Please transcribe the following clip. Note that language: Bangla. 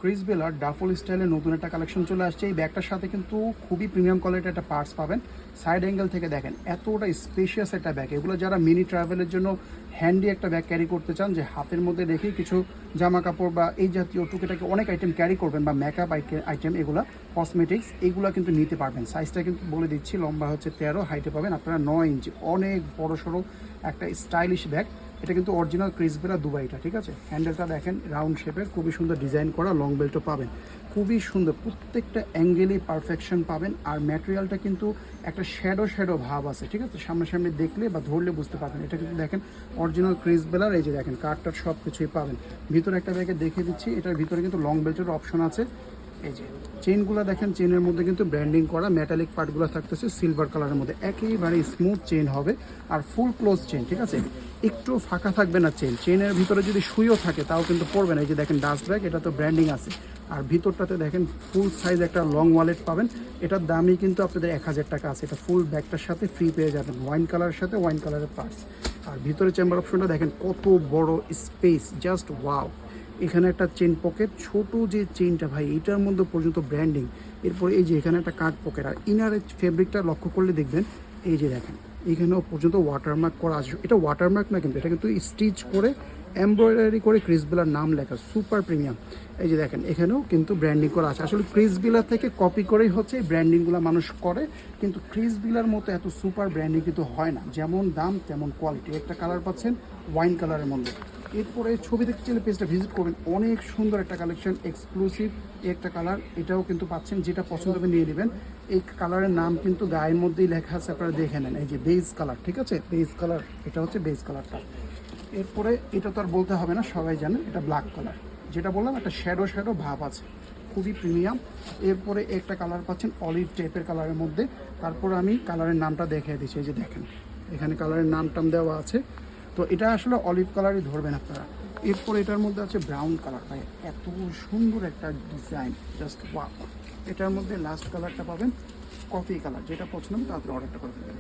ক্রিস বেলার ডাফল স্টাইলের নতুন একটা কালেকশন চলে আসছে। এই ব্যাগটার সাথে কিন্তু খুবই প্রিমিয়াম কোয়ালিটির একটা পার্টস পাবেন। সাইড অ্যাঙ্গেল থেকে দেখেন এতটা স্পেশিয়াস একটা ব্যাগ। এগুলো যারা মিনি ট্রাভেলের জন্য হ্যান্ডি একটা ব্যাগ ক্যারি করতে চান, যে হাতের মধ্যে রেখে কিছু জামা কাপড় বা এই জাতীয় টুকিটাকে অনেক আইটেম ক্যারি করবেন, বা মেকআপ আইটেম, এগুলো কসমেটিক্স, এগুলো কিন্তু নিতে পারবেন। সাইজটা কিন্তু বলে দিচ্ছি, লম্বা হচ্ছে 13, হাইটে পাবেন আপনারা 9 ইঞ্চি। অনেক বড় সড়ো একটা স্টাইলিশ ব্যাগ। এটা কিন্তু অরিজিনাল ক্রিস বেলা দুবাইটা, ঠিক আছে। হ্যান্ডেলটা দেখেন রাউন্ড শেপের, খুবই সুন্দর ডিজাইন করা। লং বেল্টও পাবেন, খুবই সুন্দর, প্রত্যেকটা অ্যাঙ্গেলেই পারফেকশন পাবেন। আর ম্যাটেরিয়ালটা কিন্তু একটা শ্যাডো ভাব আছে, ঠিক আছে। সামনাসামনি দেখলে বা ধরলে বুঝতে পারবেন এটা কিন্তু দেখেন অরিজিনাল ক্রিস বেলার। এই যে দেখেন কার্ডটার সব কিছুই পাবেন। ভিতরে একটা ব্যাগে দেখে দিচ্ছি, এটার ভিতরে কিন্তু লং বেল্টের অপশন আছে। এই যে চেনগুলো দেখেন, চেনের মধ্যে কিন্তু ব্র্যান্ডিং করা, মেটালিক পার্টগুলো থাকতেছে সিলভার কালারের মধ্যে। একেবারে স্মুথ চেন হবে আর ফুল ক্লোজ চেন, ঠিক আছে। একটু ফাঁকা থাকবে না চেনের ভিতরে যদি সুইও থাকে তাও কিন্তু পড়বে না। এই যে দেখেন ডাস্ট ব্যাগ, এটা তো ব্র্যান্ডিং আছে। আর ভিতরটাতে দেখেন ফুল সাইজ একটা লং ওয়ালেট পাবেন। এটার দামই কিন্তু আপনাদের 1000 টাকা আছে। এটা ফুল ব্যাগটার সাথে ফ্রি পেয়ে যাবেন, ওয়াইন কালারের সাথে ওয়াইন কালারের পার্টস। আর ভিতরে চেম্বার অপশনটা দেখেন কত বড় স্পেস, জাস্ট ওয়াও। এখানে একটা চেন পকেট, ছোট যে চেনটা ভাই, এটার মধ্যে পর্যন্ত ব্র্যান্ডিং। এরপরে এই যে এখানে একটা কার্ড পকেট। আর ইনারের ফেব্রিকটা লক্ষ্য করলে দেখবেন, এই যে দেখেন এখানেও পর্যন্ত ওয়াটারমার্ক করা আছে। এটা ওয়াটারমার্ক না কিন্তু, এটা কিন্তু স্টিচ করে এমব্রয়ডারি করে ক্রিস বেলার নাম লেখা, সুপার প্রিমিয়াম। এই যে দেখেন এখানেও কিন্তু ব্র্যান্ডিং করা আছে। আসলে ক্রিস বিলার থেকে কপি করেই হচ্ছে এই ব্র্যান্ডিংগুলো মানুষ করে, কিন্তু ক্রিস বিলার মতো এত সুপার ব্র্যান্ডিং কিন্তু হয় না। যেমন দাম তেমন কোয়ালিটি। একটা কালার পাচ্ছেন ওয়াইন কালারের মধ্যে। এরপরে ছবি দেখতে চাইলে পেজটা ভিজিট করবেন, অনেক সুন্দর একটা কালেকশন, এক্সক্লুসিভ একটা কালার। এটাও কিন্তু পাচ্ছেন, যেটা পছন্দ হবে নিয়ে নেবেন। এই কালারের নাম কিন্তু গায়ের মধ্যেই লেখা আছে, আপনারা দেখে নেন। এই যে বেজ কালার, ঠিক আছে, বেজ কালার, এটা হচ্ছে বেজ কালারটা। এরপরে এটা তো আর বলতে হবে না, সবাই জানেন এটা ব্ল্যাক কালার। যেটা বললাম একটা শ্যাডো ভাব আছে, খুবই প্রিমিয়াম। এরপরে একটা কালার পাচ্ছেন অলিভ টাইপের কালারের মধ্যে। তারপর আমি কালারের নামটা দেখিয়ে দিচ্ছি, এই যে দেখেন এখানে কালারের নামটাম দেওয়া আছে। তো এটা আসলে অলিভ কালারই ধরবেন আপনারা। এরপর এটার মধ্যে আছে ব্রাউন কালার। ভাই এত সুন্দর একটা ডিজাইন, জাস্ট ওয়াও। এটার মধ্যে লাস্ট কালারটা পাবেন কফি কালার। যেটা পছন্দ হবে তাড়াতাড়ি অর্ডারটা করে দেবেন।